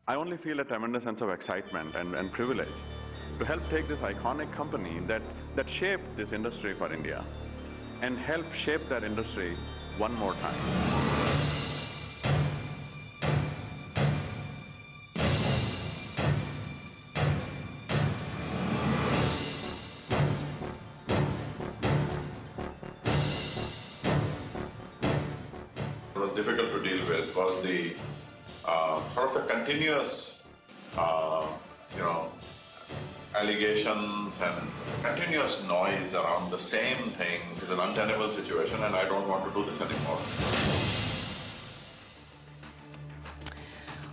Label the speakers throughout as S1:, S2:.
S1: I only feel a tremendous sense of excitement and privilege to help take this iconic company that shaped this industry for India and help shape that industry one more time.
S2: It was difficult to deal with was the sort of the continuous, allegations and continuous noise around the same thing. Is an untenable situation, and I don't want to do this anymore.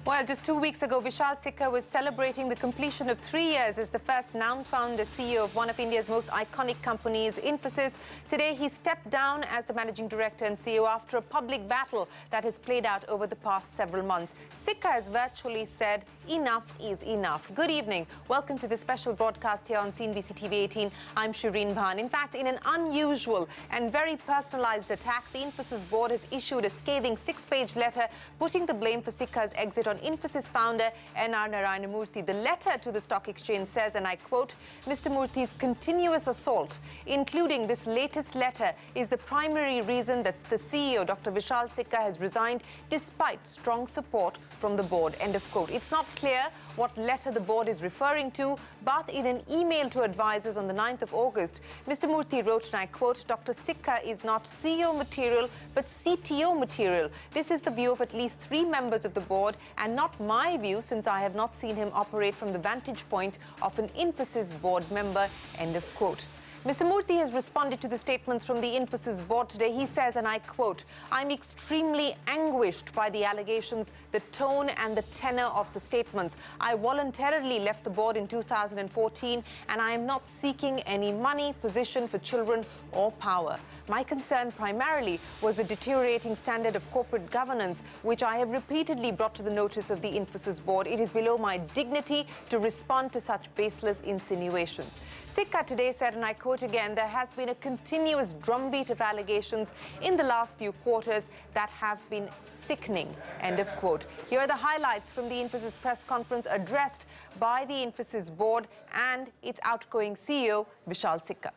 S3: Well, just 2 weeks ago, Vishal Sikka was celebrating the completion of 3 years as the first noun-founder CEO of one of India's most iconic companies, Infosys. Today, he stepped down as the managing director and CEO after a public battle that has played out over the past several months. Sikka has virtually said, enough is enough. Good evening. Welcome to this special broadcast here on CNBC TV 18. I'm Shireen Bhan. In fact, in an unusual and very personalized attack, the Infosys board has issued a scathing 6-page letter putting the blame for Sikka's exit on Infosys founder N.R. Narayana Murthy. The letter to the stock exchange says, and I quote, Mr. Murthy's continuous assault, including this latest letter, is the primary reason that the CEO, Dr. Vishal Sikka, has resigned despite strong support from the board. End of quote. It's not clear what letter the board is referring to, but in an email to advisors on the 9th of August, Mr. Murthy wrote, and I quote, Dr. Sikka is not CEO material, but CTO material. This is the view of at least 3 members of the board, and not my view, since I have not seen him operate from the vantage point of an Infosys board member. End of quote. Mr. Murthy has responded to the statements from the Infosys board today. He says, and I quote, I'm extremely anguished by the allegations, the tone and the tenor of the statements. I voluntarily left the board in 2014, and I am not seeking any money, position for children or power. My concern primarily was the deteriorating standard of corporate governance, which I have repeatedly brought to the notice of the Infosys board. It is below my dignity to respond to such baseless insinuations. Sikka today said, and I quote again, there has been a continuous drumbeat of allegations in the last few quarters that have been sickening. End of quote. Here are the highlights from the Infosys press conference addressed by the Infosys board and its outgoing CEO, Vishal Sikka.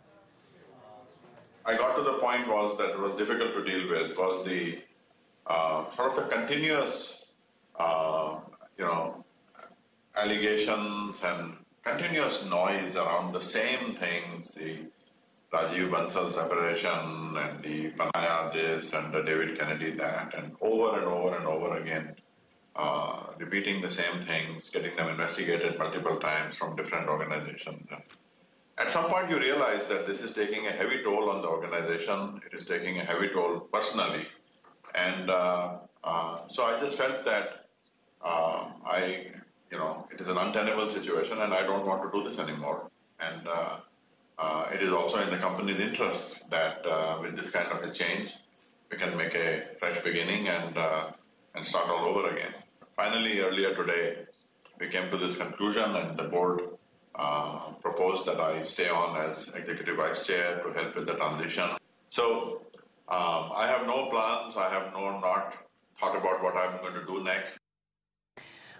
S2: I got to the point was that it was difficult to deal with was the sort of the continuous, allegations and continuous noise around the same things, the Rajiv Bansal separation and the Panaya this and the David Kennedy that, and over and over and over again, repeating the same things, getting them investigated multiple times from different organizations. At some point you realize that this is taking a heavy toll on the organization, it is taking a heavy toll personally, and so I just felt that it is an untenable situation and I don't want to do this anymore. And it is also in the company's interest that with this kind of a change, we can make a fresh beginning and start all over again. Finally, earlier today, we came to this conclusion and the board proposed that I stay on as Executive Vice Chair to help with the transition. So I have no plans, I have not thought about what I'm going to do next.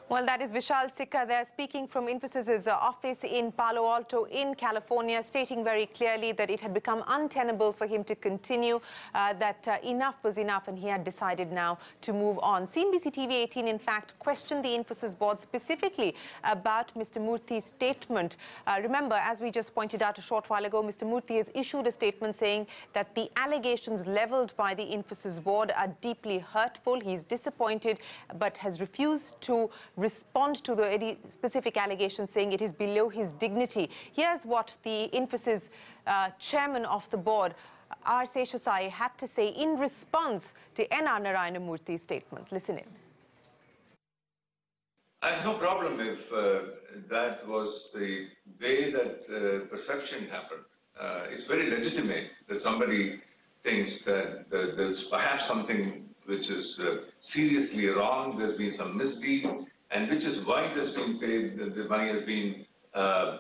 S3: Well, that is Vishal Sikka there speaking from Infosys' office in Palo Alto in California, stating very clearly that it had become untenable for him to continue, that enough was enough and he had decided now to move on. CNBC TV 18, in fact, questioned the Infosys board specifically about Mr. Murthy's statement. Remember, as we just pointed out a short while ago, Mr. Murthy has issued a statement saying that the allegations leveled by the Infosys board are deeply hurtful. He's disappointed, but has refused to respond to the specific allegations, saying it is below his dignity. Here's what the Infosys chairman of the board, R. Seshasai, had to say in response to N.R. Narayana Murthy's statement. Listen in.
S4: I have no problem if that was the way that perception happened. It's very legitimate that somebody thinks that there's perhaps something which is seriously wrong, there's been some misdeed, and which is why there's been paid, the money has been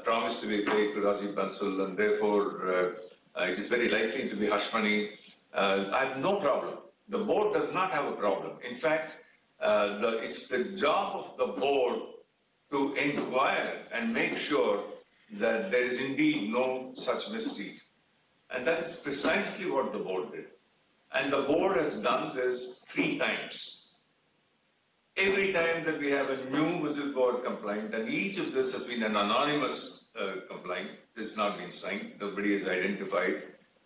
S4: promised to be paid to Rajiv Bansal, and therefore it is very likely to be hush money. I have no problem. The board does not have a problem. In fact, it's the job of the board to inquire and make sure that there is indeed no such misdeed. And that is precisely what the board did. And the board has done this 3 times. Every time that we have a new whistleblower complaint, and each of this has been an anonymous complaint, this has not been signed, nobody has identified,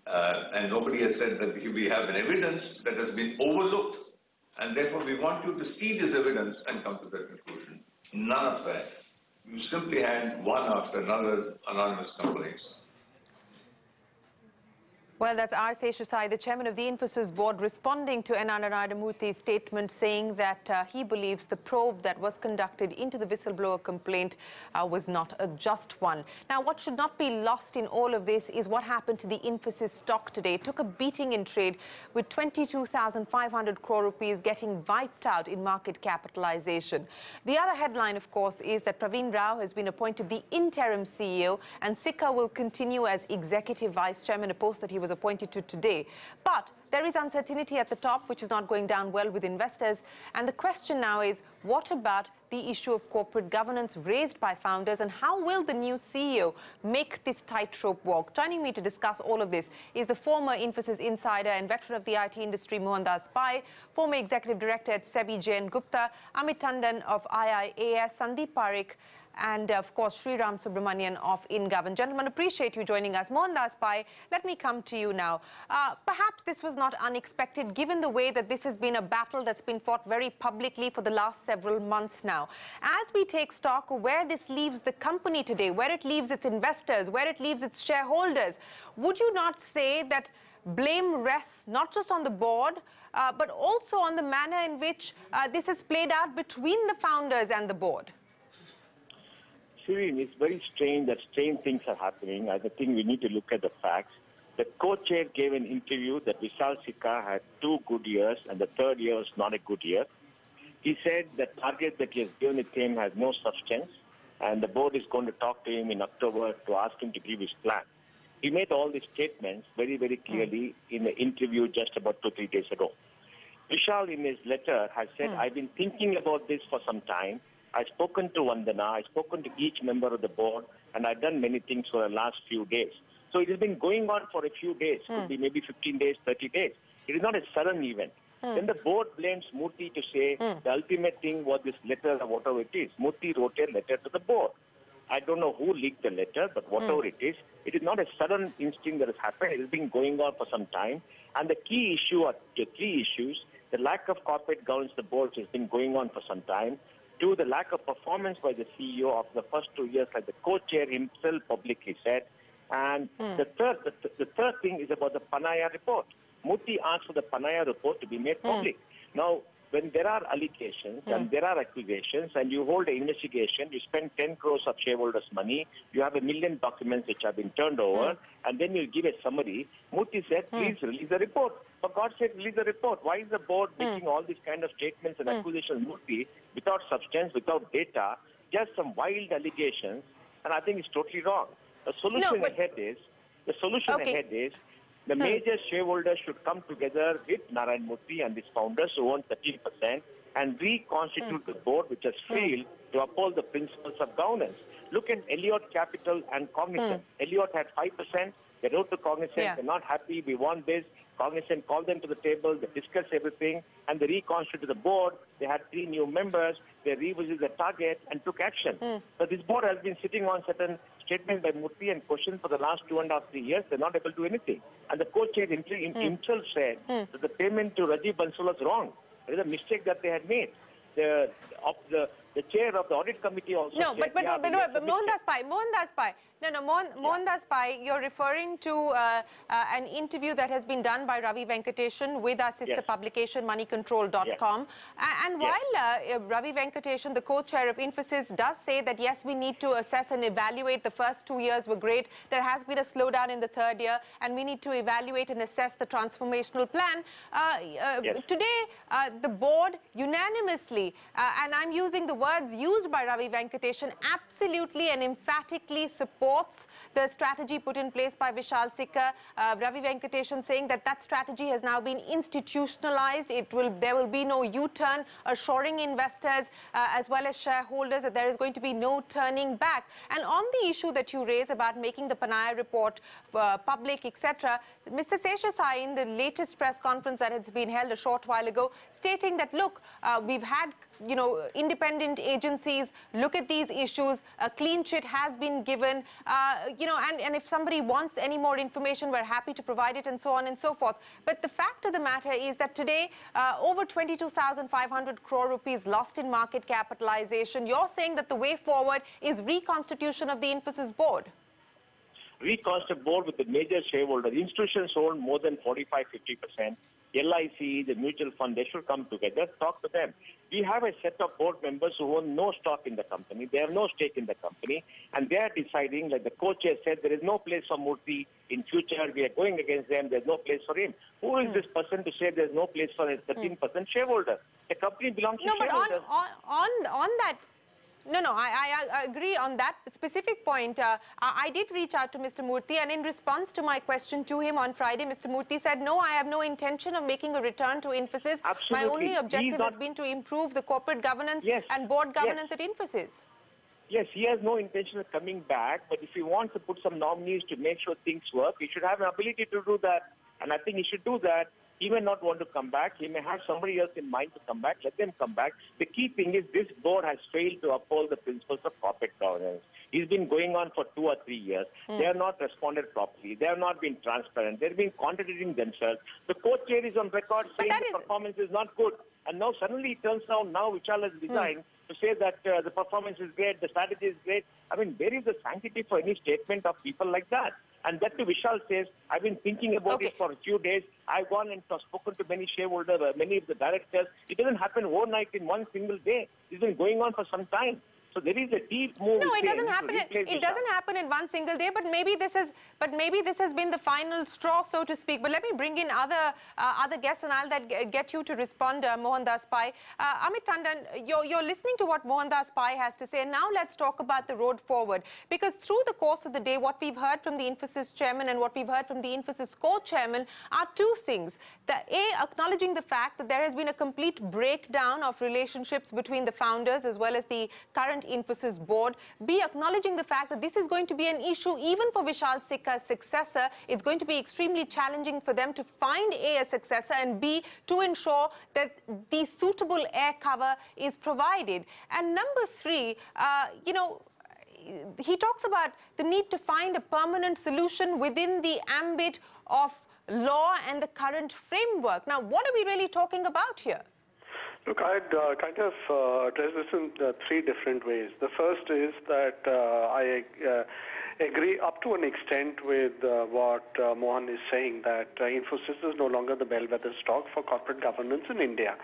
S4: and nobody has said that we have an evidence that has been overlooked, and therefore we want you to see this evidence and come to that conclusion. None of that. You simply had one after another anonymous complaints.
S3: Well, that's R. Seshasai, the chairman of the Infosys board, responding to Narendra Murthy's statement, saying that he believes the probe that was conducted into the whistleblower complaint was not a just one. Now, what should not be lost in all of this is what happened to the Infosys stock today. It took a beating in trade, with 22,500 crore rupees getting wiped out in market capitalization. The other headline, of course, is that Praveen Rao has been appointed the interim CEO, and Sikka will continue as executive vice chairman, a post that he was appointed to today. But there is uncertainty at the top, which is not going down well with investors. And the question now is, what about the issue of corporate governance raised by founders, and how will the new CEO make this tightrope walk? Joining me to discuss all of this is the former Infosys insider and veteran of the IT industry, Mohandas Pai, former executive director at SEBI, Jayan Gupta, Amit Tandon of IIAS, Sandeep Parekh, and of course Sriram Subramanian of InGovern. Gentlemen, appreciate you joining us. Mohandas Pai, let me come to you now. Perhaps this was not unexpected, given the way that this has been a battle that's been fought very publicly for the last several months now. As we take stock of where this leaves the company today, where it leaves its investors, where it leaves its shareholders, would you not say that blame rests not just on the board, but also on the manner in which this has played out between the founders and the board?
S5: It's very strange that strange things are happening. I think we need to look at the facts. The co-chair gave an interview that Vishal Sikka had 2 good years and the 3rd year was not a good year. He said the target that he has given it to him has no substance, and the board is going to talk to him in October to ask him to give his plan. He made all these statements very, very clearly in the interview just about 2-3 days ago. Vishal, in his letter, has said, I've been thinking about this for some time. I've spoken to Vandana, I've spoken to each member of the board, and I've done many things for the last few days. So it has been going on for a few days, could be maybe 15 days, 30 days. It is not a sudden event. Then the board blames Murthy to say the ultimate thing was this letter or whatever it is. Murthy wrote a letter to the board. I don't know who leaked the letter, but whatever it is not a sudden instinct that has happened. It has been going on for some time. And the key issue, or the 3 issues, the lack of corporate governance of the board has been going on for some time. 2, the lack of performance by the CEO of the first 2 years, like the co-chair himself publicly said. And the third thing is about the Panaya report. Murthy asked for the Panaya report to be made public. Now, when there are allegations and there are accusations and you hold an investigation, you spend 10 crores of shareholders' money, you have 1 million documents which have been turned over, and then you give a summary. Murthy said, please release the report. For God's sake, release the report. Why is the board making all these kind of statements and accusations, Murthy, without substance, without data, just some wild allegations? And I think it's totally wrong. The solution ahead is, the major shareholders should come together with Narendra Murthy and his founders who own 13% and reconstitute the board, which has failed to uphold the principles of governance. Look at Elliott Capital and Cognizant. Elliott had 5%. They wrote to Cognizant, they're not happy, we want this. Cognizant called them to the table, they discussed everything, and they reconstituted the board. They had 3 new members, they revisited the target and took action. So this board has been sitting on certain statements by Murthy and questions for the last 2.5-3 years. They're not able to do anything. And the co-chair himself said that the payment to Rajiv Bansal was wrong. It is a mistake that they had made. The chair of the audit committee also said,
S3: but Mohandas Pai, Mohandas Pai, you're referring to an interview that has been done by Ravi Venkatesan with our sister publication moneycontrol.com. And while Ravi Venkatesan, the co-chair of Infosys, does say that yes, we need to assess and evaluate, the first 2 years were great, there has been a slowdown in the 3rd year, and we need to evaluate and assess the transformational plan. Today, the board unanimously and I'm using the words used by Ravi Venkatesan, absolutely and emphatically supports the strategy put in place by Vishal Sikka. Ravi Venkatesan saying that that strategy has now been institutionalized. There will be no U-turn, assuring investors as well as shareholders that there is going to be no turning back. And on the issue that you raise about making the Panaya report public, etc., Mr. Seshasai, in the latest press conference that has been held a short while ago, stating that, look, we've had, independent agencies look at these issues, a clean sheet has been given, and if somebody wants any more information, we're happy to provide it, and so on and so forth. But the fact of the matter is that today, over 22,500 crore rupees lost in market capitalization. You're saying that the way forward is reconstitution of the Infosys board.
S5: Reconstitute board with the major shareholders. Institutions own more than 45-50%. LIC, the mutual fund, they should come together, talk to them. We have a set of board members who own no stock in the company. They have no stake in the company. And they are deciding, like the co-chair said, there is no place for Murthy in future. We are going against them. There's no place for him. Who is this person to say there's no place for a 13% shareholder? The company belongs to shareholders.
S3: But on that... No, I agree on that specific point. I did reach out to Mr. Murthy, and in response to my question to him on Friday, Mr. Murthy said, no, I have no intention of making a return to Infosys.
S5: Absolutely.
S3: My only objective has been to improve the corporate governance and board governance at Infosys.
S5: Yes, he has no intention of coming back, but if he wants to put some nominees to make sure things work, he should have an ability to do that. And I think he should do that. He may not want to come back. He may have somebody else in mind to come back. Let them come back. The key thing is this board has failed to uphold the principles of corporate governance. It's been going on for 2 or 3 years. They have not responded properly. They have not been transparent. They've been contradicting themselves. The co-chair is on record saying the performance is not good. And now suddenly it turns out now Vishal has resigned to say that the performance is great, the strategy is great. I mean, where is the sanctity for any statement of people like that? And that to Vishal says, I've been thinking about it for a few days. I've gone and spoken to many shareholders, many of the directors. It doesn't happen overnight in one single day. It's been going on for some time. So there is a deep move.
S3: No, it doesn't happen. It doesn't happen in one single day. But maybe this has been the final straw, so to speak. But let me bring in other guests, and I'll get you to respond, Mohandas Pai. Amit Tandon, you're listening to what Mohandas Pai has to say. And now let's talk about the road forward, because through the course of the day, what we've heard from the Infosys chairman and what we've heard from the Infosys co-chairman are two things. Acknowledging the fact that there has been a complete breakdown of relationships between the founders as well as the current Infosys board. B, acknowledging the fact that this is going to be an issue even for Vishal Sikka's successor. It's going to be extremely challenging for them to find a successor, and B, to ensure that the suitable air cover is provided. And number three, he talks about the need to find a permanent solution within the ambit of law and the current framework. Now, what are we really talking about here?
S6: Look, I'd kind of address this in 3 different ways. The first is that I agree up to an extent with what Mohan is saying, that Infosys is no longer the bellwether stock for corporate governance in India.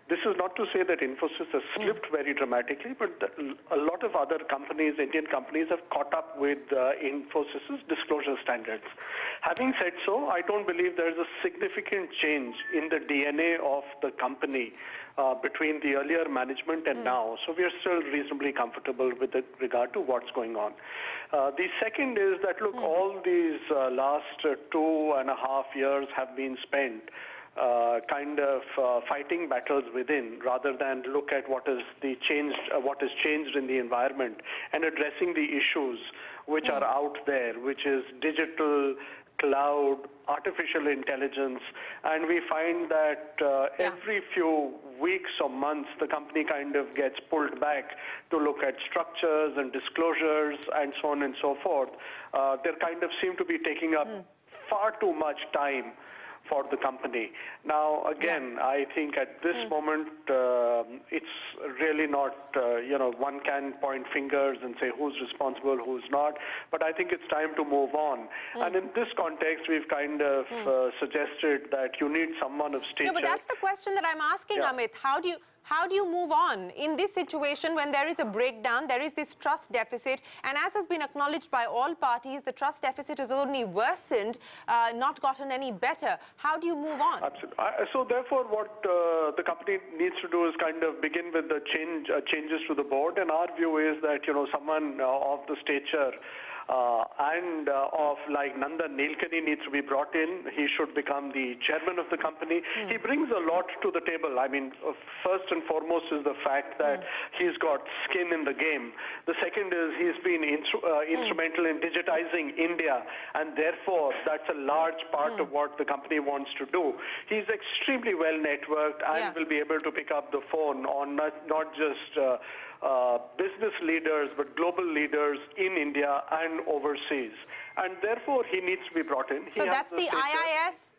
S6: This is not to say that Infosys has slipped very dramatically, but a lot of other companies, Indian companies, have caught up with Infosys' disclosure standards. Having said so, I don't believe there is a significant change in the DNA of the company between the earlier management and now. So we are still reasonably comfortable with regard to what's going on. The second is that, look, all these last 2.5 years have been spent fighting battles within, rather than look at what has changed in the environment and addressing the issues which are out there, which is digital, cloud, artificial intelligence. And we find that every few weeks or months, the company kind of gets pulled back to look at structures and disclosures and so on and so forth. They kind of seem to be taking up far too much time for the company. Now, again, I think at this moment, it's really not, one can point fingers and say who's responsible, who's not, but I think it's time to move on. And in this context, we've kind of suggested that you need someone of stature.
S3: No, but that's the question that I'm asking, Amit. How do you... How do you move on in this situation when there is a breakdown, there is this trust deficit, and as has been acknowledged by all parties, the trust deficit has only worsened, not gotten any better. How do you move on?
S6: Absolutely. So therefore, what the company needs to do is kind of begin with the changes to the board, and our view is that, someone of the stature and of like Nandan Nilekani needs to be brought in. He should become the chairman of the company. He brings a lot to the table. I mean, first and foremost is the fact that he's got skin in the game. The second is he's been instrumental in digitizing India, and therefore that's a large part of what the company wants to do. He's extremely well networked and will be able to pick up the phone on not just business leaders, but global leaders in India and overseas. And therefore, he needs to be brought in.
S3: So that's the IIS?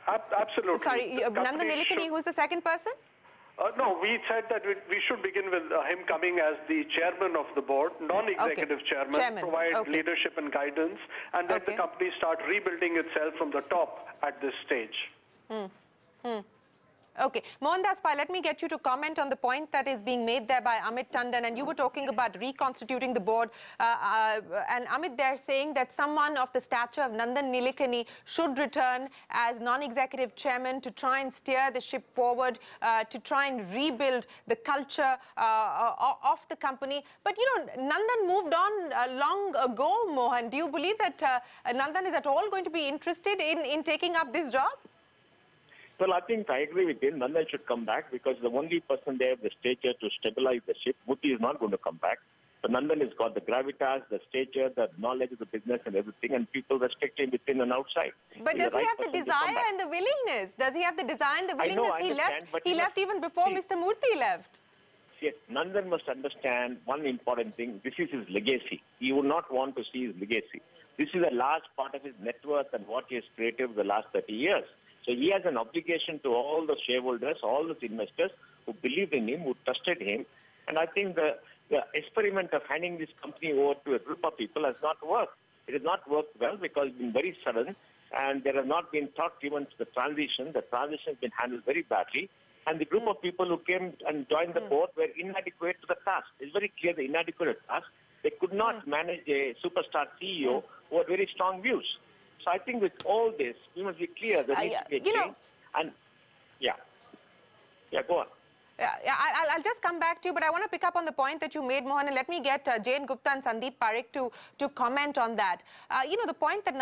S6: Absolutely.
S3: Sorry, Nandan Nilekani, who's the second person?
S6: No, we said that we should begin with him coming as the chairman of the board, non-executive chairman, provide leadership and guidance, and let the company start rebuilding itself from the top at this stage.
S3: Okay. Mohandas Pai, let me get you to comment on the point that is being made there by Amit Tandon, and you were talking about reconstituting the board, and Amit there saying that someone of the stature of Nandan Nilekani should return as non-executive chairman to try and steer the ship forward, to try and rebuild the culture of the company. But, Nandan moved on long ago, Mohan. Do you believe that Nandan is at all going to be interested in taking up this job?
S5: Well, I think I agree with him. Nandan should come back because the only person there with the stature to stabilize the ship. Murthy is not going to come back. But Nandan has got the gravitas, the stature, the knowledge of the business and everything, and people respect him within and outside.
S3: But does he have the desire and the willingness? Does he have the desire and the willingness? He left even before Mr. Murthy left.
S5: Yes, Nandan must understand one important thing. This is his legacy. He would not want to see his legacy. This is a large part of his net worth and what he has created over the last 30 years. So he has an obligation to all the shareholders, all the investors who believed in him, who trusted him. And I think the experiment of handing this company over to a group of people has not worked. It has not worked well because it's been very sudden and there has not been thought given to the transition. The transition has been handled very badly. And the group of people who came and joined the board were inadequate to the task. It's very clear the inadequate task. They could not manage a superstar CEO who had very strong views. So I think with all this, we must be clear that there needs to be a change. And go on.
S3: I'll just come back to you, but I want to pick up on the point that you made, Mohan, and let me get Jane Gupta and Sandeep Parekh to comment on that. The point that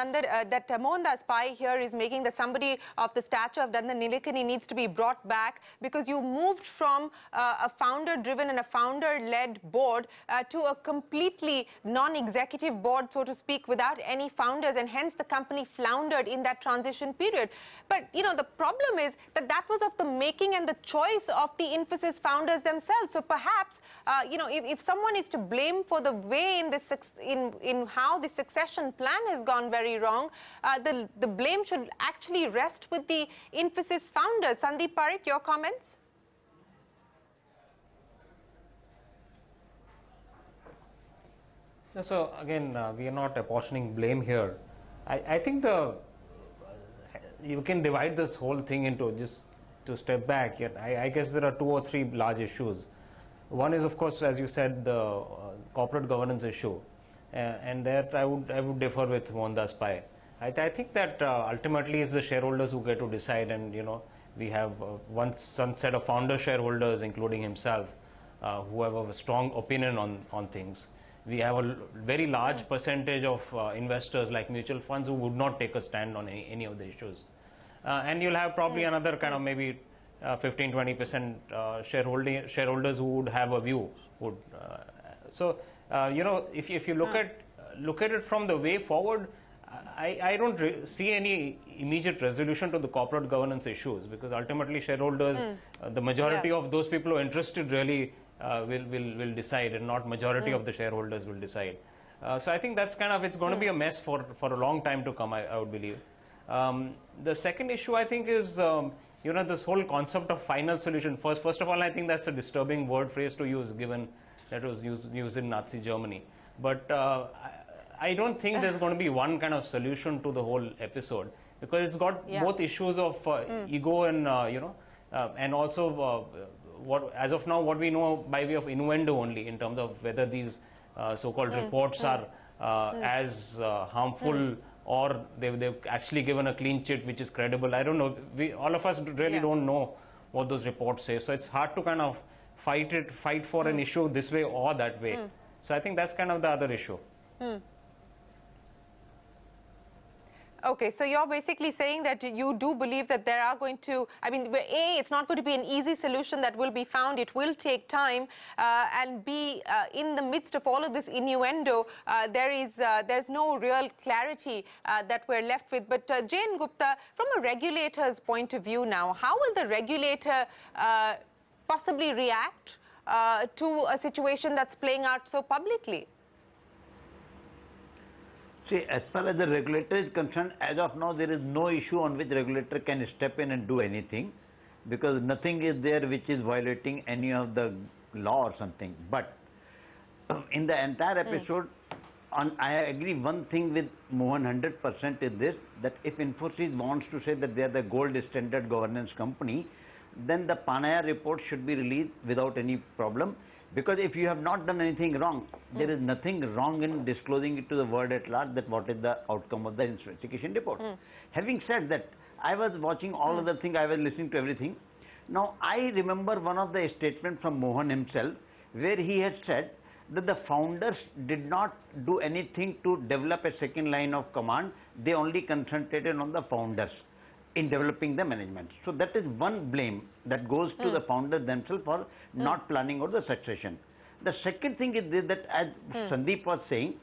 S3: Mohandas Pai here is making, that somebody of the stature of Nandan Nilekani needs to be brought back because you moved from a founder-driven and a founder-led board to a completely non-executive board, so to speak, without any founders, and hence the company floundered in that transition period. But, the problem is that was of the making and the choice of the Infosys founders themselves. So perhaps, if someone is to blame for the way in how the succession plan has gone very wrong, the blame should actually rest with the Infosys founders. Sandeep Parekh, your comments?
S7: So again, we are not apportioning blame here. I think you can divide this whole thing into, just to step back here, I guess there are 2 or 3 large issues. One is, of course, as you said, the corporate governance issue, and that I would differ with Mohandas Pai. I think that ultimately it's the shareholders who get to decide, and we have one set of founder shareholders, including himself, who have a strong opinion on things. We have a very large percentage of investors like mutual funds who would not take a stand on any of the issues. And you'll have probably another kind of maybe 15-20% shareholders who would have a view. If you look at it from the way forward, I don't see any immediate resolution to the corporate governance issues, because ultimately shareholders, the majority of those people who are interested really will decide, and not majority of the shareholders will decide. So I think that's it's going to be a mess for a long time to come, I would believe. The second issue, I think, is this whole concept of final solution. First of all, I think that's a disturbing word phrase to use, given that it was used in Nazi Germany. But I don't think there's going to be one kind of solution to the whole episode, because it's got both issues of ego and And also, what as of now, what we know by way of innuendo only in terms of whether these so-called reports are as harmful or they've actually given a clean chit which is credible. I don't know. All of us really don't know what those reports say. So it's hard to kind of fight for an issue this way or that way. So I think that's kind of the other issue.
S3: Okay, so you're basically saying that you do believe that there are going to, I mean, A, it's not going to be an easy solution that will be found. It will take time. And B, in the midst of all of this innuendo, there's no real clarity that we're left with. But Jane Gupta, from a regulator's point of view now, how will the regulator possibly react to a situation that's playing out so publicly?
S8: See, as far as the regulator is concerned, as of now, there is no issue on which regulator can step in and do anything, because nothing is there which is violating any of the law or something. But in the entire episode, I agree one thing with Mohan 100% is this, that if Infosys wants to say that they are the gold standard governance company, then the Panaya report should be released without any problem. Because if you have not done anything wrong, there is nothing wrong in disclosing it to the world at large that what is the outcome of the investigation report. Having said that, I was watching all other things, I was listening to everything. Now, I remember one of the statements from Mohan himself, where he had said that the founders did not do anything to develop a second line of command, they only concentrated on the founders in developing the management. So that is one blame that goes to the founders themselves for not planning out the succession. The second thing is this, that as Sandeep was saying,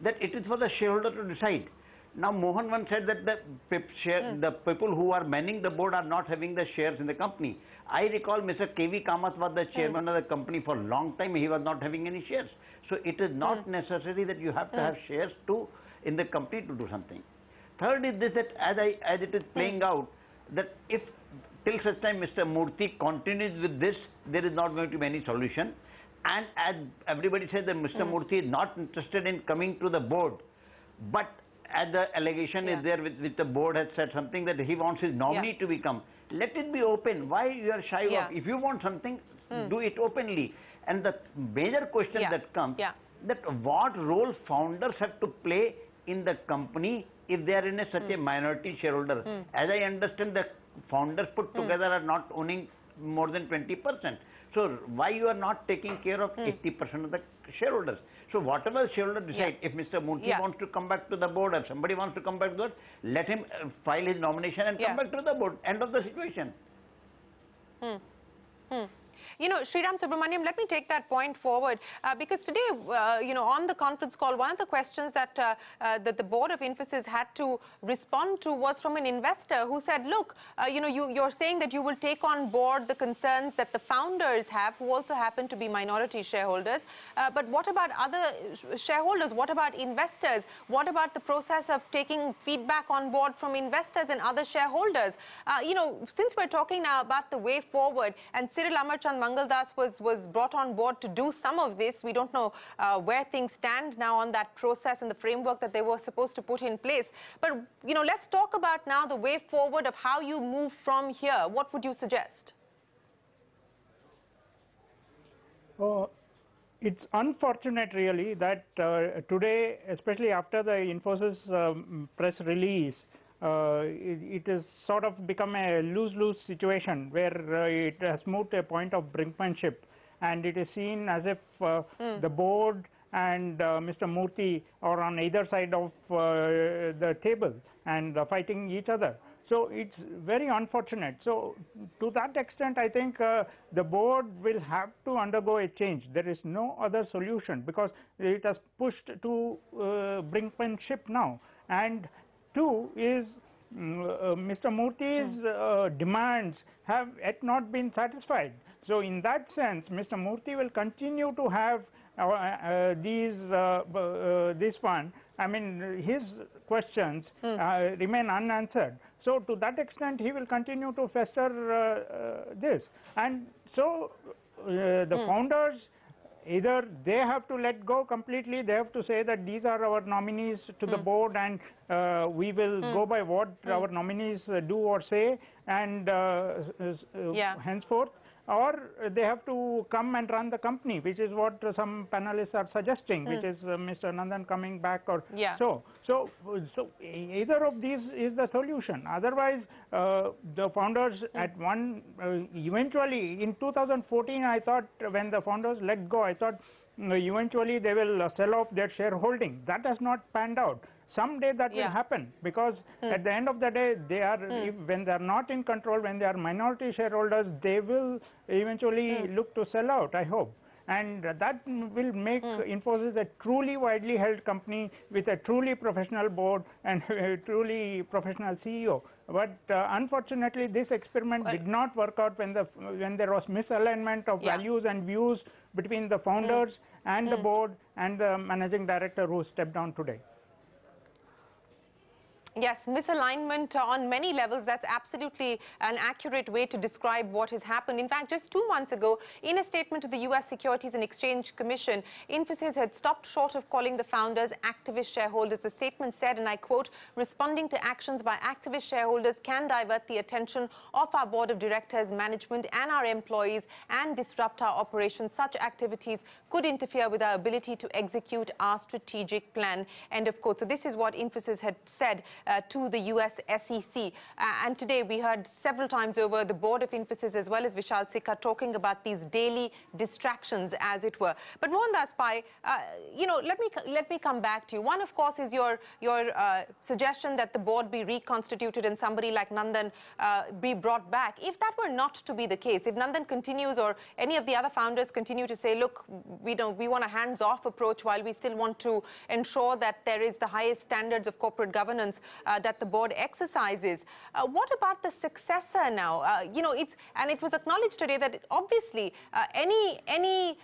S8: that it is for the shareholder to decide. Now Mohan once said that the people who are manning the board are not having the shares in the company. I recall Mr. K.V. Kamath was the chairman of the company for a long time, he was not having any shares. So it is not necessary that you have to have shares in the company to do something. Third is this, that as it is playing out, that if till such time Mr. Murthy continues with this, there is not going to be any solution. And as everybody says that Mr. Murthy is not interested in coming to the board, but as the allegation is there with the board has said something that he wants his nominee to become, let it be open. Why you are shy of? If you want something, do it openly. And the major question that comes, that what role founders have to play in the company if they are in such a minority shareholder. As I understand, the founders put together are not owning more than 20%. So why you are not taking care of 80% of the shareholders? So whatever the shareholder decide, if Mr. Murthy wants to come back to the board or somebody wants to come back to the board, let him file his nomination and come back to the board. End of the situation.
S3: You know, Sriram Subramaniam, let me take that point forward because today, you know, on the conference call, one of the questions that that the board of Infosys had to respond to was from an investor who said, look, you know, you're saying that you will take on board the concerns that the founders have, who also happen to be minority shareholders. But what about other shareholders? What about investors? What about the process of taking feedback on board from investors and other shareholders? You know, since we're talking now about the way forward, and Cyril Amarchand Mangaldas was brought on board to do some of this. We don't know where things stand now on that process and the framework that they were supposed to put in place. But, you know, let's talk about now the way forward of how you move from here. What would you suggest?
S9: It's unfortunate, really, that today, especially after the Infosys press release, it has sort of become a lose-lose situation where it has moved to a point of brinkmanship, and it is seen as if the board and Mr. Murthy are on either side of the table and fighting each other. So it's very unfortunate. So to that extent, I think the board will have to undergo a change. There is no other solution because it has pushed to brinkmanship now. And two is Mr. Murthy's demands have yet not been satisfied. So in that sense, Mr. Murthy will continue to have this one. I mean, his questions remain unanswered. So to that extent, he will continue to fester this. And so the founders, either they have to let go completely, they have to say that these are our nominees to the board, and we will go by what our nominees do or say, and henceforth, or they have to come and run the company, which is what some panelists are suggesting, which is Mr. Nandan coming back, or so either of these is the solution. Otherwise, the founders at one eventually in 2014, I thought when the founders let go, I thought eventually they will sell off their shareholding. That has not panned out. Someday that will happen, because at the end of the day, they are when they are not in control, when they are minority shareholders, they will eventually look to sell out, I hope. And that will make Infosys a truly widely held company with a truly professional board and a truly professional CEO. But unfortunately, this experiment did not work out when there was misalignment of values and views between the founders and the board and the managing director who stepped down today.
S3: Yes, misalignment on many levels. That's absolutely an accurate way to describe what has happened. In fact, just 2 months ago, in a statement to the US Securities and Exchange Commission, Infosys had stopped short of calling the founders activist shareholders. The statement said, and I quote, "Responding to actions by activist shareholders can divert the attention of our board of directors, management, and our employees and disrupt our operations. Such activities could interfere with our ability to execute our strategic plan." End of quote. So this is what Infosys had said to the US SEC. And today we heard several times over the board of Infosys as well as Vishal Sikka talking about these daily distractions, as it were. But Mohandas Pai, let me come back to you. One, of course, is your suggestion that the board be reconstituted and somebody like Nandan be brought back. If that were not to be the case, if Nandan continues or any of the other founders continue to say, look, we want a hands-off approach while we still want to ensure that there is the highest standards of corporate governance that the board exercises. What about the successor now? And it was acknowledged today that obviously any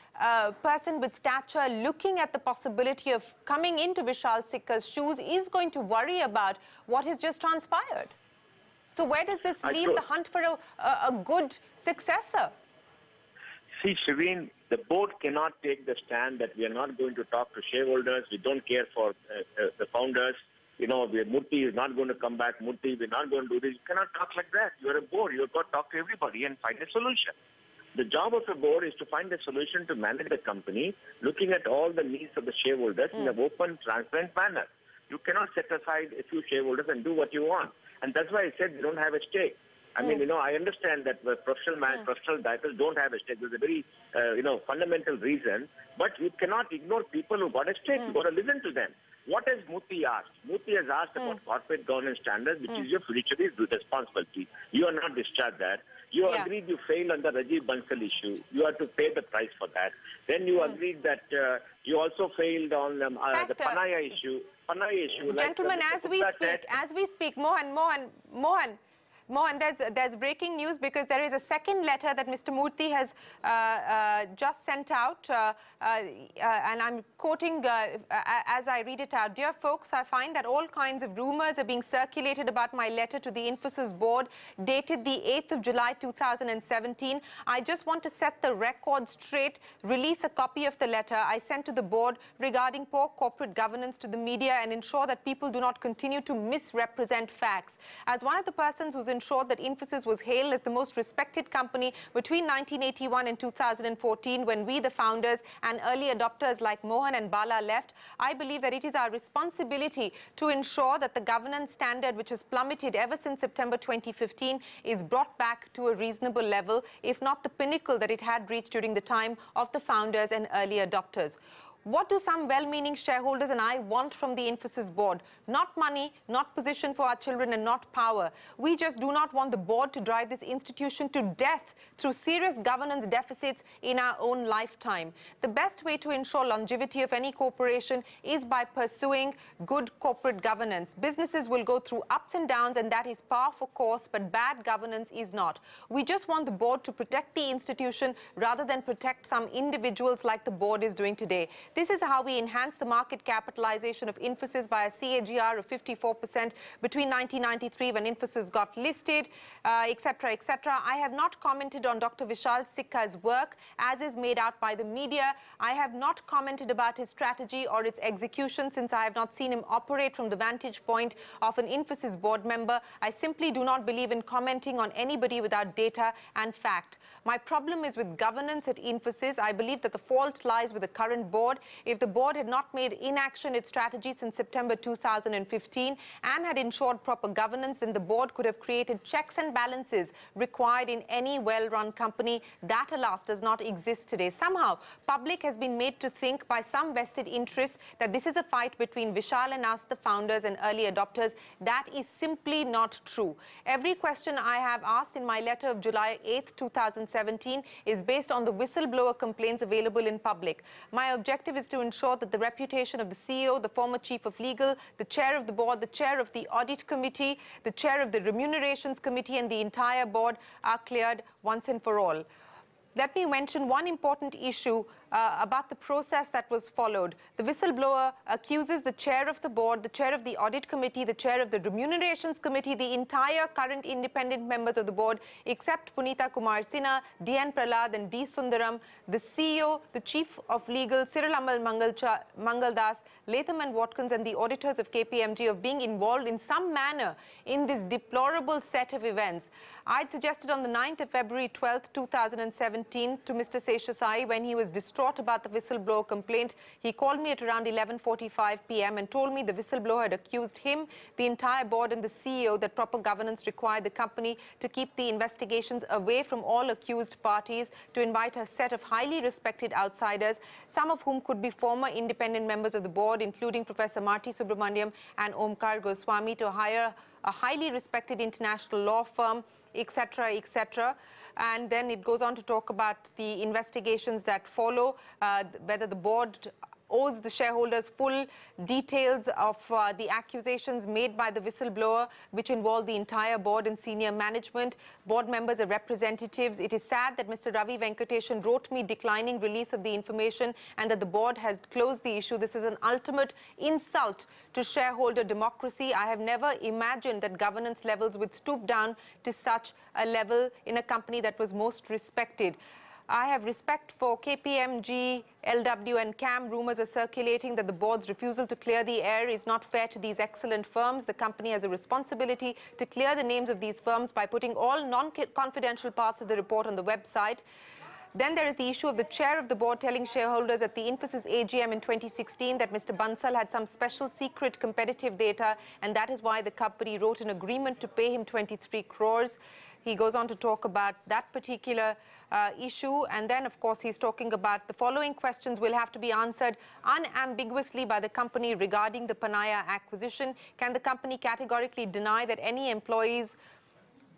S3: person with stature looking at the possibility of coming into Vishal Sikka's shoes is going to worry about what has just transpired. So where does this leave the hunt for a good successor?
S5: See, Shiveen, the board cannot take the stand that we are not going to talk to shareholders, we don't care for the founders. Murthy is not going to come back. Murthy, we're not going to do this. You cannot talk like that. You're a board. You've got to talk to everybody and find a solution. The job of a board is to find a solution to manage the company, looking at all the needs of the shareholders in an open, transparent manner. You cannot set aside a few shareholders and do what you want. And that's why I said we don't have a stake. I mean, I understand that professional directors don't have a stake. There's a very, fundamental reason. But you cannot ignore people who got a stake. You've got to listen to them. What has Murthy asked? Murthy has asked about corporate governance standards, which is your fiduciary responsibility. You are not discharged that. You agreed you failed on the Rajiv Bansal issue. You have to pay the price for that. Then you agreed that you also failed on the Panaya issue.
S3: Gentlemen, as we speak, Mohan, there's breaking news, because there is a second letter that Mr. Murthy has just sent out, and I'm quoting as I read it out. "Dear folks, I find that all kinds of rumors are being circulated about my letter to the Infosys board dated the 8th of July 2017. I just want to set the record straight, release a copy of the letter I sent to the board regarding poor corporate governance to the media, and ensure that people do not continue to misrepresent facts. As one of the persons who's ensured that Infosys was hailed as the most respected company between 1981 and 2014, when we, the founders and early adopters like Mohan and Bala, left, I believe that it is our responsibility to ensure that the governance standard, which has plummeted ever since September 2015, is brought back to a reasonable level, if not the pinnacle that it had reached during the time of the founders and early adopters. What do some well-meaning shareholders and I want from the Infosys board? Not money, not position for our children, and not power. We just do not want the board to drive this institution to death through serious governance deficits in our own lifetime. The best way to ensure longevity of any corporation is by pursuing good corporate governance. Businesses will go through ups and downs, and that is par for course, but bad governance is not. We just want the board to protect the institution rather than protect some individuals like the board is doing today. This is how we enhanced the market capitalization of Infosys by a CAGR of 54% between 1993 when Infosys got listed, etc., etc. I have not commented on Dr. Vishal Sikka's work as is made out by the media. I have not commented about his strategy or its execution since I have not seen him operate from the vantage point of an Infosys board member. I simply do not believe in commenting on anybody without data and fact. My problem is with governance at Infosys. I believe that the fault lies with the current board. If the board had not made inaction its strategy since September 2015 and had ensured proper governance, then the board could have created checks and balances required in any well-run company. That, alas, does not exist today. Somehow, public has been made to think by some vested interests that this is a fight between Vishal and us, the founders and early adopters. That is simply not true. Every question I have asked in my letter of July 8th, 2017 is based on the whistleblower complaints available in public. My objective is to ensure that the reputation of the CEO, the former chief of legal, the chair of the board, the chair of the audit committee, the chair of the remunerations committee and the entire board are cleared once and for all. Let me mention one important issue about the process that was followed. The whistleblower accuses the chair of the board, the chair of the audit committee, the chair of the remunerations committee, the entire current independent members of the board, except Punita Kumar Sinha, D.N. Prahlad and D. Sundaram, the CEO, the chief of legal, Cyril Amal Mangaldas, Latham and Watkins, and the auditors of KPMG of being involved in some manner in this deplorable set of events. I'd suggested on the 9th of February 12th, 2017 to Mr. Seshasai when he was distraught about the whistleblower complaint. He called me at around 11:45 p.m. and told me the whistleblower had accused him, the entire board and the CEO that proper governance required the company to keep the investigations away from all accused parties, to invite a set of highly respected outsiders, some of whom could be former independent members of the board, including Professor Murthy Subramaniam and Omkar Goswami, to hire a highly respected international law firm, etc., etc. And then it goes on to talk about the investigations that follow, whether the board owes the shareholders full details of the accusations made by the whistleblower, which involve the entire board and senior management. Board members are representatives. It is sad that Mr. Ravi Venkateshan wrote me declining release of the information and that the board has closed the issue. This is an ultimate insult to shareholder democracy. I have never imagined that governance levels would stoop down to such a level in a company that was most respected. I have respect for KPMG, LW and CAM. Rumors are circulating that the board's refusal to clear the air is not fair to these excellent firms. The company has a responsibility to clear the names of these firms by putting all non-confidential parts of the report on the website. Then there is the issue of the chair of the board telling shareholders at the Infosys AGM in 2016 that Mr. Bansal had some special secret competitive data, and that is why the company wrote an agreement to pay him 23 crores. He goes on to talk about that particular issue, and then, of course, he's talking about the following questions will have to be answered unambiguously by the company regarding the Panaya acquisition. Can the company categorically deny that any employees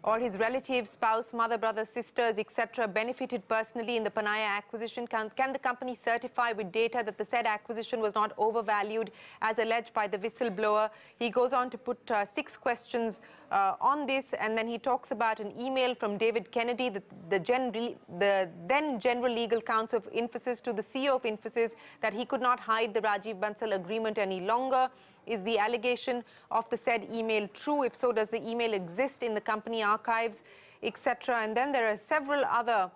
S3: or his relatives, spouse, mother, brother, sisters, etc., benefited personally in the Panaya acquisition? Can the company certify with data that the said acquisition was not overvalued as alleged by the whistleblower? He goes on to put 6 questions on this, and then he talks about an email from David Kennedy, the then General Legal Counsel of Infosys, to the CEO of Infosys that he could not hide the Rajiv Bansal agreement any longer. Is the allegation of the said email true? If so, does the email exist in the company archives, etc.? And then there are several other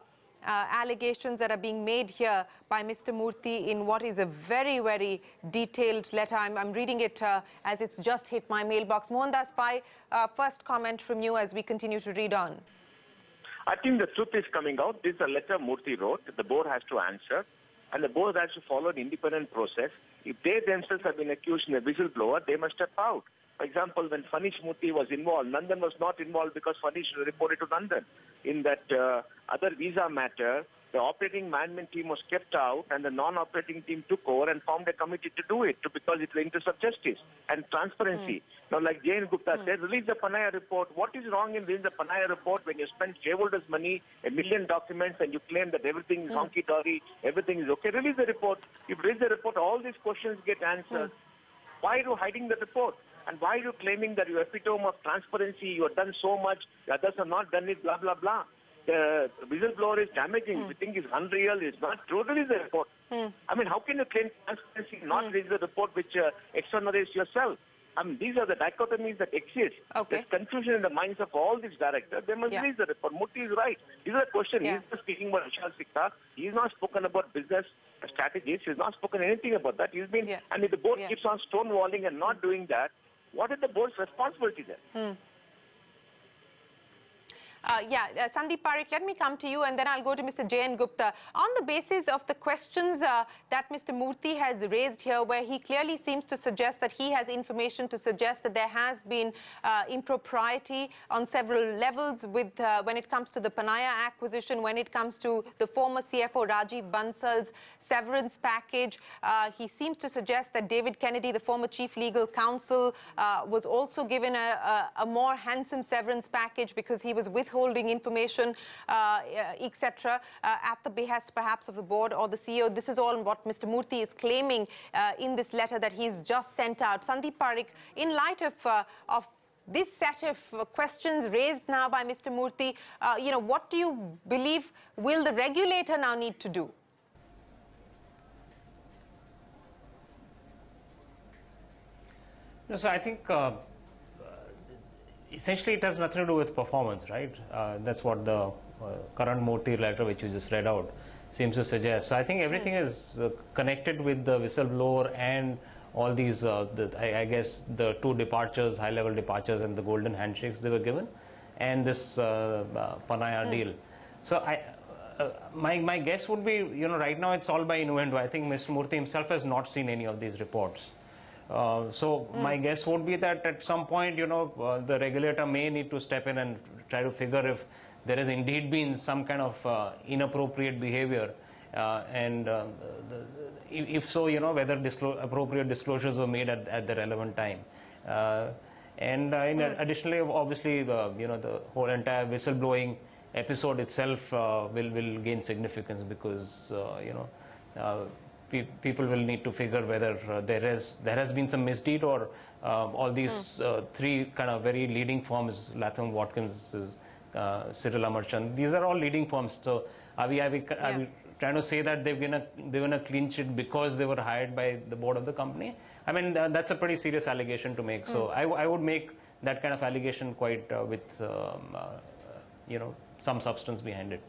S3: allegations that are being made here by Mr. Murthy in what is a very, very detailed letter. I'm reading it as it's just hit my mailbox. Mohandas Pai, first comment from you as we continue to read on.
S5: I think the truth is coming out. This is a letter Murthy wrote. The board has to answer, and the board has to follow an independent process. If they themselves have been accused in a whistleblower, they must step out. For example, when Fanish Murthy was involved, Nandan was not involved because Fanish reported to Nandan. In that other visa matter, the operating management team was kept out and the non-operating team took over and formed a committee to do it because it's the interest of justice and transparency. Now, like Jane Gupta said, release the Panaya report. What is wrong in releasing the Panaya report when you spend shareholders' money, 1 million documents, and you claim that everything is honky-dory, everything is okay? Release the report. If you release the report, all these questions get answered. Why are you hiding the report? And why are you claiming that you're epitome of transparency, you have done so much, the others have not done it, blah, blah, blah? The whistleblower is damaging. We think it's unreal, it's not true. Release the report. I mean, how can you claim transparency, not release the report which exonerates yourself? I mean, these are the dichotomies that exist.
S3: Okay.
S5: There's confusion in the minds of all these directors. They must release the report. Murthy is right. This is a question. He's just speaking about Vishal Sikka. He's not spoken about business strategies. He's not spoken anything about that. He's been, and if the board keeps on stonewalling and not doing that, what is the board's responsibility then?
S3: Sandeep Parekh, let me come to you and then I'll go to Mr. J.N. Gupta. On the basis of the questions that Mr. Murthy has raised here, where he clearly seems to suggest that he has information to suggest that there has been impropriety on several levels with when it comes to the Panaya acquisition, when it comes to the former CFO Rajiv Bansal's severance package. He seems to suggest that David Kennedy, the former chief legal counsel, was also given a more handsome severance package because he was withholding information, etc., at the behest perhaps of the board or the CEO. This is all what Mr. Murthy is claiming in this letter that he's just sent out. Sandeep Parekh, in light of this set of questions raised now by Mr. Murthy, what do you believe will the regulator now need to do?
S7: No, so I think essentially it has nothing to do with performance, right? That's what the current Murthy letter, which you just read out, seems to suggest. So I think everything is connected with the whistleblower and all these, I guess, the two departures, high-level departures and the golden handshakes they were given, and this Panaya deal. So my guess would be, right now it's all by innuendo. I think Mr. Murthy himself has not seen any of these reports. My guess would be that at some point, the regulator may need to step in and try to figure if there has indeed been some kind of inappropriate behavior, and if so, whether appropriate disclosures were made at the relevant time. Additionally, obviously, the whole entire whistleblowing episode itself will gain significance because people will need to figure whether there has been some misdeed or all these three kind of very leading firms, Latham Watkins, Cyril Amarchand, these are all leading firms. So are we trying to say that they've given a clean sheet because they were hired by the board of the company? I mean, that's a pretty serious allegation to make. So I would make that kind of allegation quite with some substance behind it.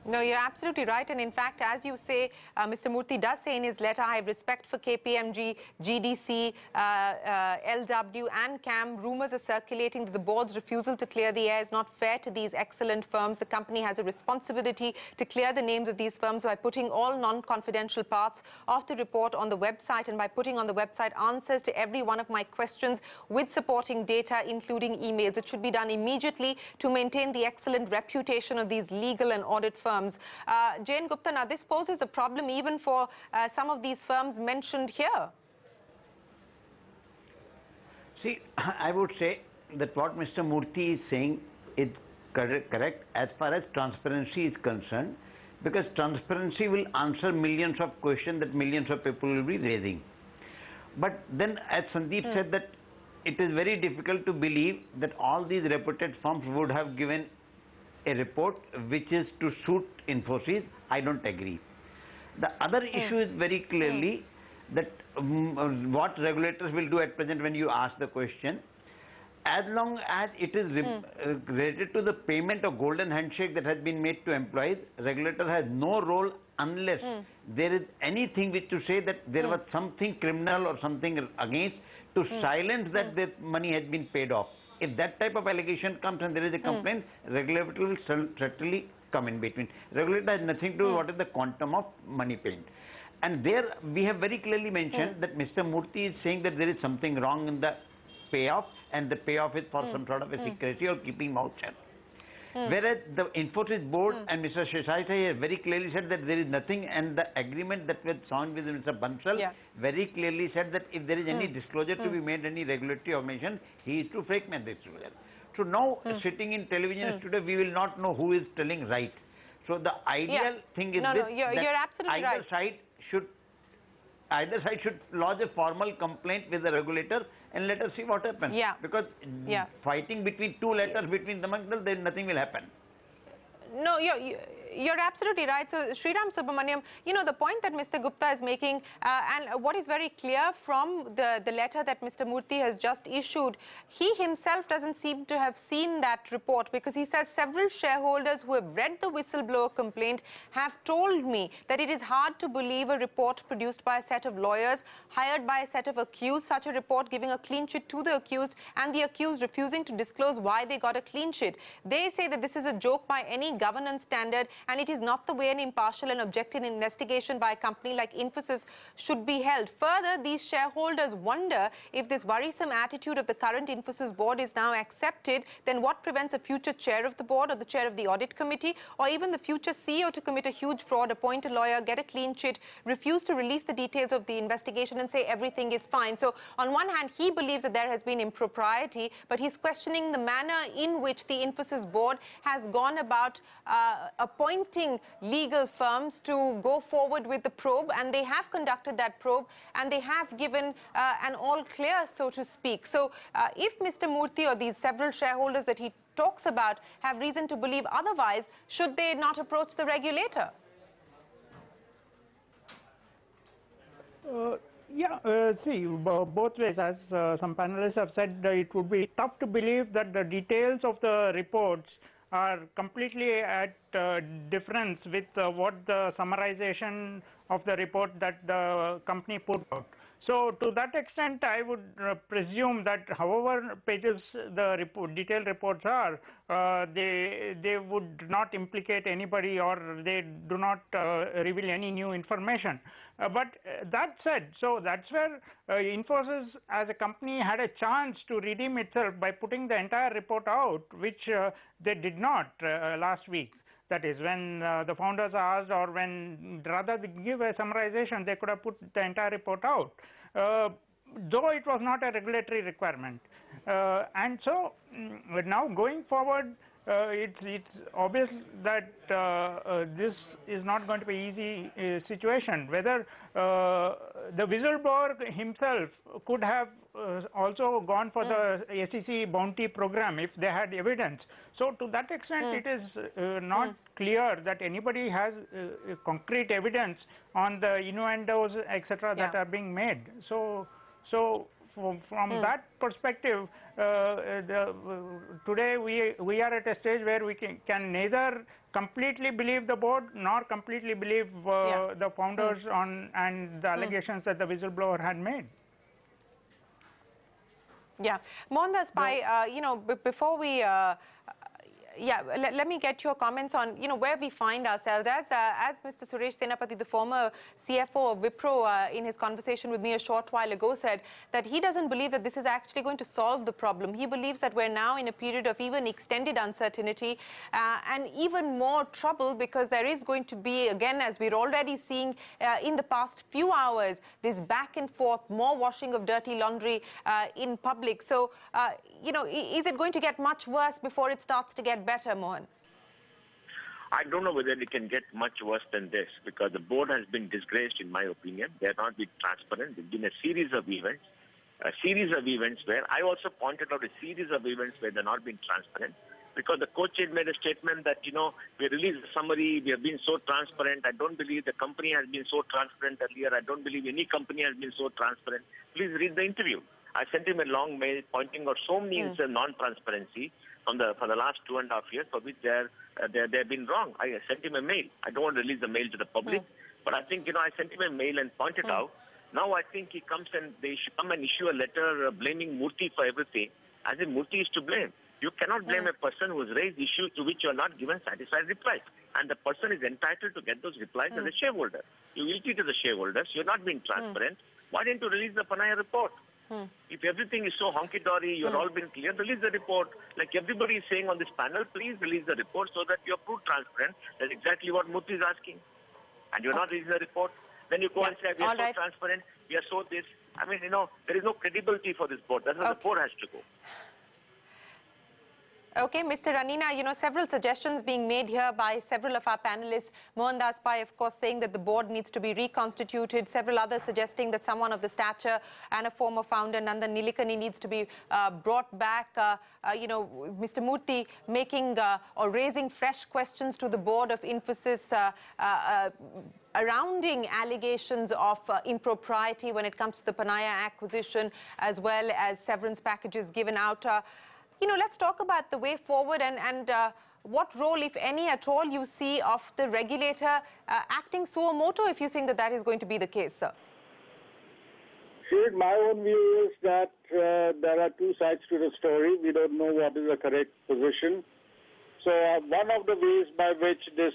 S3: No, you're absolutely right. And in fact, as you say, Mr. Murthy does say in his letter, I have respect for KPMG, GDC, LW and CAM. Rumors are circulating that the board's refusal to clear the air is not fair to these excellent firms. The company has a responsibility to clear the names of these firms by putting all non-confidential parts of the report on the website and by putting on the website answers to every one of my questions with supporting data, including emails. It should be done immediately to maintain the excellent reputation of these legal and audit firms. J.N. Gupta, now this poses a problem even for some of these firms mentioned here.
S8: See, I would say that what Mr. Murthy is saying is correct as far as transparency is concerned, because transparency will answer millions of questions that millions of people will be raising. But then, as Sandeep said, that it is very difficult to believe that all these reputed firms would have given a report which is to suit Infosys. I don't agree. The other issue is very clearly that what regulators will do at present when you ask the question, as long as it is related to the payment of golden handshake that has been made to employees, regulator has no role unless there is anything which to say that there was something criminal or something against to silence that the money has been paid off. If that type of allegation comes and there is a complaint, regulator will certainly come in between. Regulator has nothing to do with what is the quantum of money paid. And there we have very clearly mentioned that Mr. Murthy is saying that there is something wrong in the payoff, and the payoff is for some sort of a secrecy or keeping mouth shut. Whereas the Infosys board and Mr. Sheshai have very clearly said that there is nothing, and the agreement that was signed with Mr. Bansal very clearly said that if there is any disclosure to be made, any regulatory information, he is to make disclosure. So now, sitting in television studio, we will not know who is telling right. So the ideal thing is
S3: you're absolutely right.
S8: Either side should lodge a formal complaint with the regulator and let us see what happens. Because fighting between two letters between them, then nothing will happen.
S3: No, You're absolutely right. So, Sriram Subramaniam, you know, the point that Mr. Gupta is making, and what is very clear from the letter that Mr. Murthy has just issued, he himself doesn't seem to have seen that report, because he says several shareholders who have read the whistleblower complaint have told me that it is hard to believe a report produced by a set of lawyers hired by a set of accused, such a report giving a clean sheet to the accused and the accused refusing to disclose why they got a clean sheet. They say that this is a joke by any governance standard, and it is not the way an impartial and objective investigation by a company like Infosys should be held. Further, these shareholders wonder if this worrisome attitude of the current Infosys board is now accepted, then what prevents a future chair of the board or the chair of the audit committee or even the future CEO to commit a huge fraud, appoint a lawyer, get a clean sheet, refuse to release the details of the investigation and say everything is fine. So on one hand, he believes that there has been impropriety, but he's questioning the manner in which the Infosys board has gone about appointing legal firms to go forward with the probe, and they have conducted that probe and they have given an all clear, so to speak. So if Mr. Murthy or these several shareholders that he talks about have reason to believe otherwise, should they not approach the regulator?
S9: See, both ways, as some panelists have said, it would be tough to believe that the details of the reports are completely at difference with what the summarization of the report that the company put out. So to that extent, I would presume that however pages the detailed reports are, they would not implicate anybody, or they do not reveal any new information. But that said, so that's where Infosys as a company had a chance to redeem itself by putting the entire report out, which they did not last week. That is, when the founders are asked, or when rather than give a summarization, they could have put the entire report out, though it was not a regulatory requirement. And so now going forward, it's obvious that this is not going to be an easy situation. Whether the whistleblower himself could have also gone for the SEC bounty program if they had evidence. So to that extent, it is not clear that anybody has concrete evidence on the innuendos, etc., that are being made. So from that perspective, today we are at a stage where we can neither completely believe the board nor completely believe the founders and the allegations that the whistleblower had made.
S3: Yeah, Mohandas Pai, you know, before we let me get your comments on, you know, where we find ourselves. As Mr. Suresh Senapati, the former CFO of Wipro, in his conversation with me a short while ago, said that he doesn't believe that this is actually going to solve the problem. He believes that we're now in a period of even extended uncertainty and even more trouble, because there is going to be, again, as we're already seeing in the past few hours, this back and forth, more washing of dirty laundry in public. So, you know, is it going to get much worse before it starts to get better, Mohan?
S5: I don't know whether it can get much worse than this, because the board has been disgraced, in my opinion. They have not been transparent. There's been a series of events where I also pointed out a series of events where they're not been transparent, because the co-chair made a statement that, you know, we released a summary, we have been so transparent. I don't believe the company has been so transparent earlier. I don't believe any company has been so transparent. Please read the interview. I sent him a long mail pointing out so many non-transparency for the last 2.5 years, for which they've been wrong. I sent him a mail. I don't want to release the mail to the public, but I think, you know, I sent him a mail and pointed out. Now I think he comes and they should come and issue a letter blaming Murthy for everything, as if Murthy is to blame. You cannot blame a person who has raised issues to which you are not given satisfied replies. And the person is entitled to get those replies as a shareholder. You will to the shareholders. You're not being transparent. Why didn't you release the Panaya report? If everything is so honky-dory, you're all been clear, release the report. Like everybody is saying on this panel, please release the report so that you're prove transparent. That's exactly what Murthy is asking. And you're not releasing the report. Then you go and say, we are so transparent, we are so this. I mean, you know, there is no credibility for this board. That's where the board has to go.
S3: Okay, Mr. Ranina, several suggestions being made here by several of our panelists. Mohandas Pai, of course, saying that the board needs to be reconstituted. Several others suggesting that someone of the stature and a former founder, Nandan Nilikani, needs to be brought back. Mr. Murthy making or raising fresh questions to the board of Infosys surrounding allegations of impropriety when it comes to the Panaya acquisition, as well as severance packages given out. Let's talk about the way forward and what role, if any at all, you see of the regulator acting suo moto, if you think that that is going to be the case, sir.
S10: My own view is that there are two sides to the story. We don't know what is the correct position. So one of the ways by which this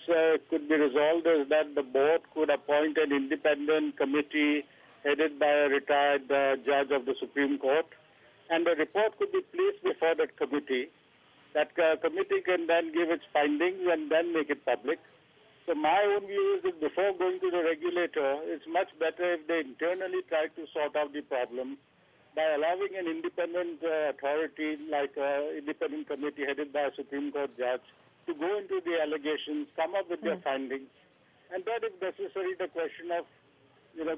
S10: could be resolved is that the board could appoint an independent committee headed by a retired judge of the Supreme Court, and a report could be placed before that committee. That committee can then give its findings and then make it public. So my own view is that before going to the regulator, it's much better if they internally try to sort out the problem by allowing an independent authority like an independent committee headed by a Supreme Court judge to go into the allegations, come up with their findings, and then if necessary the question of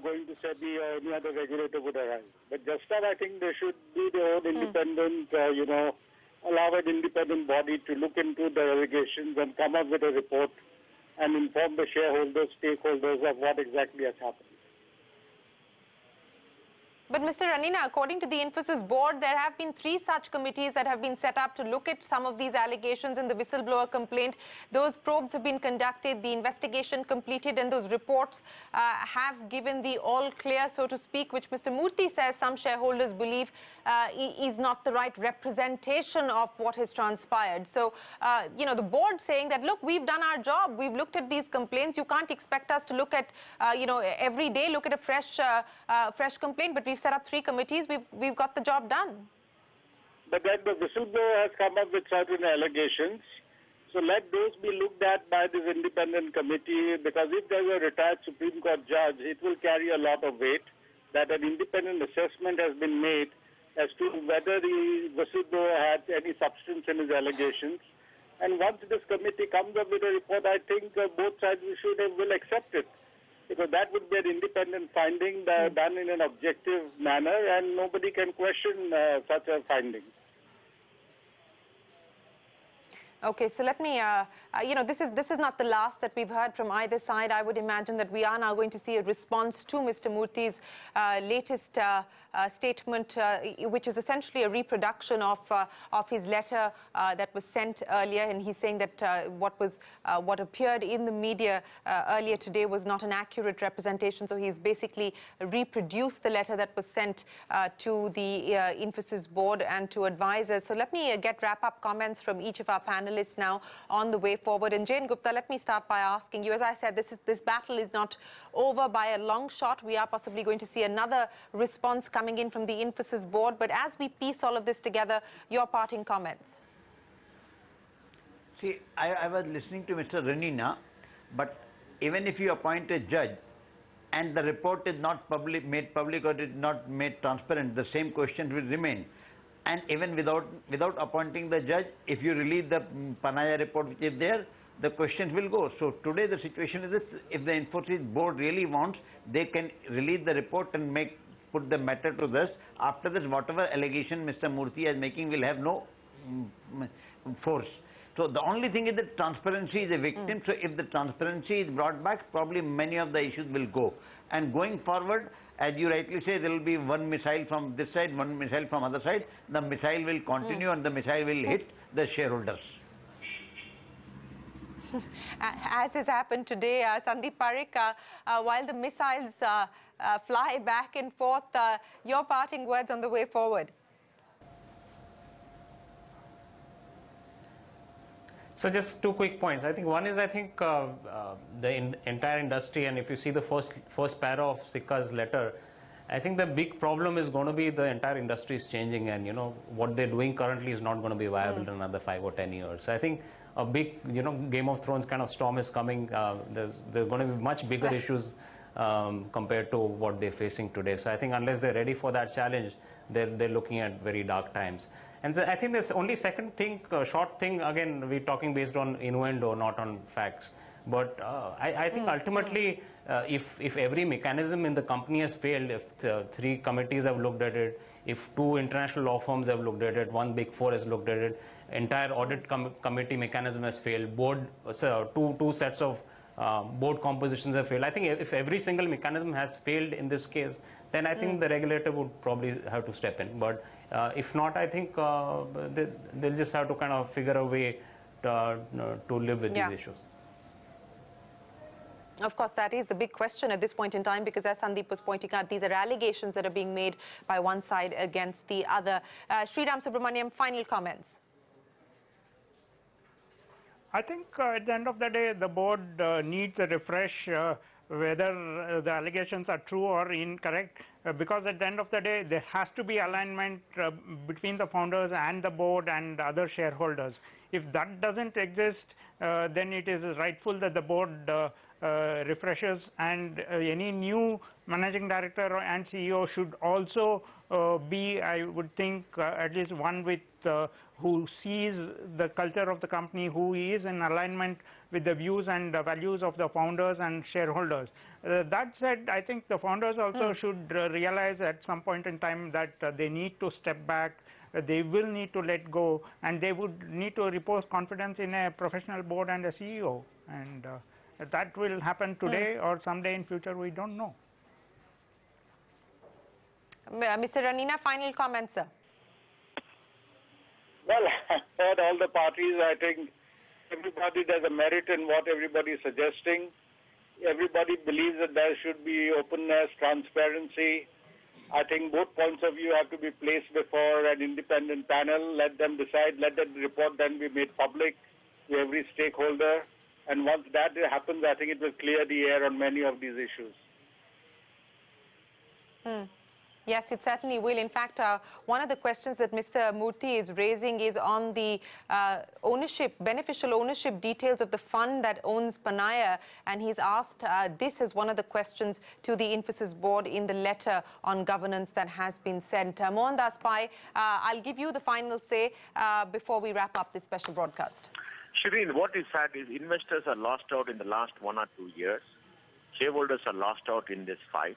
S10: going to SEBI or any other regulator would arise. But just now I think they should do their own independent, allow an independent body to look into the allegations and come up with a report and inform the shareholders, stakeholders of what exactly has happened.
S3: But Mr. Ranina, according to the Infosys board, there have been 3 such committees that have been set up to look at some of these allegations in the whistleblower complaint. Those probes have been conducted, the investigation completed, and those reports have given the all clear, so to speak, which Mr. Murthy says some shareholders believe is not the right representation of what has transpired. So, the board saying that, look, we've done our job. We've looked at these complaints. You can't expect us to look at, every day, look at a fresh complaint, but we've set up 3 committees. We've got the job done.
S10: But then the whistleblower has come up with certain allegations. So let those be looked at by this independent committee, because if there's a retired Supreme Court judge, it will carry a lot of weight that an independent assessment has been made as to whether the whistleblower had any substance in his allegations. And once this committee comes up with a report, I think both sides will accept it, because that would be an independent finding done in an objective manner, and nobody can question such a finding.
S3: Okay, so let me, this is not the last that we've heard from either side. I would imagine that we are now going to see a response to Mr. Murthy's latest statement, which is essentially a reproduction of his letter that was sent earlier, and he's saying that what appeared in the media earlier today was not an accurate representation. So he's basically reproduced the letter that was sent to the Infosys board and to advisors. So let me get wrap-up comments from each of our panelists now on the way forward. And Jane Gupta, let me start by asking you, as I said, this battle is not over by a long shot. We are possibly going to see another response coming in from the Infosys board. But as we piece all of this together, your parting comments.
S8: See, I was listening to Mr. Ranina, but even if you appoint a judge and the report is not made public or is not made transparent, the same question will remain. And even without appointing the judge, if you release the Panaya report which is there, the questions will go. So today the situation is this: if the Infosys board really wants, they can release the report and put the matter to rest. After this, whatever allegation Mr. Murthy is making will have no force. So the only thing is that transparency is a victim. So if the transparency is brought back, probably many of the issues will go. And going forward, as you rightly say, there will be one missile from this side, one missile from other side. The missile will continue and the missile will hit the shareholders.
S3: As has happened today, Sandeep Parikh, while the missiles fly back and forth, your parting words on the way forward.
S7: So just 2 quick points. I think one is, the entire industry, and if you see the first para of Sikka's letter, I think the big problem is going to be the entire industry is changing, and what they're doing currently is not going to be viable in another 5 or 10 years. So I think a big Game of Thrones kind of storm is coming. There's going to be much bigger issues compared to what they're facing today. So I think unless they're ready for that challenge, they're looking at very dark times. And I think there's only second thing, short thing, again, we're talking based on innuendo, not on facts. But I think ultimately, if every mechanism in the company has failed, if 3 committees have looked at it, if 2 international law firms have looked at it, 1 Big Four has looked at it, entire audit committee mechanism has failed, board, two sets of board compositions have failed. I think if every single mechanism has failed in this case, then I think the regulator would probably have to step in. But if not, I think they'll just have to kind of figure a way to live with these issues.
S3: Of course, that is the big question at this point in time, because as Sandeep was pointing out, these are allegations that are being made by one side against the other. Sriram Subramaniam, final comments.
S9: I think at the end of the day, the board needs a refresh whether the allegations are true or incorrect, because at the end of the day, there has to be alignment between the founders and the board and other shareholders. If that doesn't exist, then it is rightful that the board refreshes, and any new managing director and CEO should also be, I would think, at least one with who sees the culture of the company, who is in alignment with the views and the values of the founders and shareholders. That said, I think the founders also should realize at some point in time that they need to step back, they will need to let go, and they would need to repose confidence in a professional board and a CEO. And that will happen today or someday in future, we don't know.
S3: Mr. Ranina, final comments, sir.
S10: Well, I heard all the parties. I think everybody does a merit in what everybody is suggesting. Everybody believes that there should be openness, transparency. I think both points of view have to be placed before an independent panel. Let them decide. Let that report then be made public to every stakeholder. And once that happens, I think it will clear the air on many of these issues.
S3: Yes, it certainly will. In fact, one of the questions that Mr. Murthy is raising is on the beneficial ownership details of the fund that owns Panaya. And he's asked this as one of the questions to the Infosys board in the letter on governance that has been sent. Mohandas Pai, I'll give you the final say before we wrap up this special broadcast.
S5: Shireen, what is sad is investors are lost out in the last 1 or 2 years. Shareholders are lost out in this fight.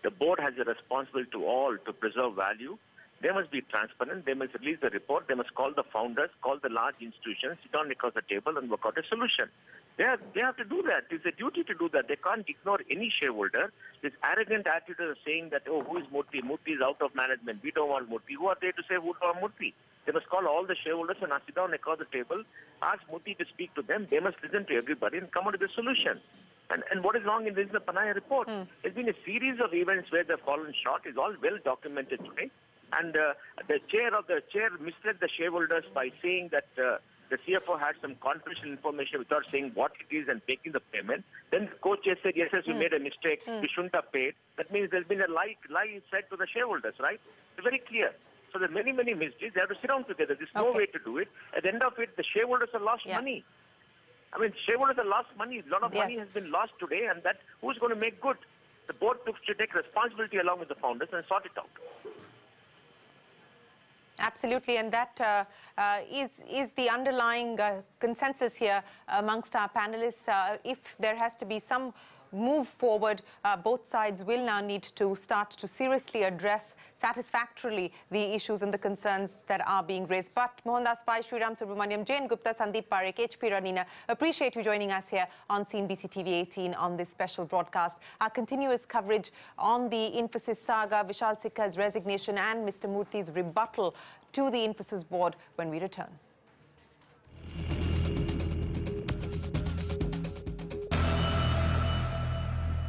S5: The board has a responsibility to all to preserve value. They must be transparent. They must release the report. They must call the founders, call the large institutions, sit down across the table and work out a solution. They have to do that. It's a duty to do that. They can't ignore any shareholder. This arrogant attitude of saying that, oh, who is Murthy? Murthy is out of management. We don't want Murthy. Who are they to say who don't want Murthy? They must call all the shareholders and sit down across the table, ask Murthy to speak to them. They must listen to everybody and come up with a solution. And what is wrong in this is the Panaya report. There's been a series of events where they've fallen short. It's all well documented today. And the chair misled the shareholders by saying that the CFO had some confidential information without saying what it is and taking the payment. Then the co-chair said, yes, we made a mistake. We shouldn't have paid. That means there's been a lie said to the shareholders, right? It's very clear. So there are many misdeeds. They have to sit down together. There's no way to do it. At the end of it, the shareholders have lost money. I mean, shareholders have lost money. A lot of money has been lost today, and that who's going to make good? The board should take responsibility along with the founders and sort it out.
S3: Absolutely, and that is the underlying consensus here amongst our panelists. If there has to be some move forward, both sides will now need to start to seriously address satisfactorily the issues and the concerns that are being raised. But Mohandas Pai, Sriram Subramaniam, Jane Gupta, Sandeep Parekh, HP Ranina, appreciate you joining us here on CNBC TV 18 on this special broadcast. Our continuous coverage on the Infosys saga, Vishal Sikka's resignation and Mr. Murthy's rebuttal to the Infosys board when we return.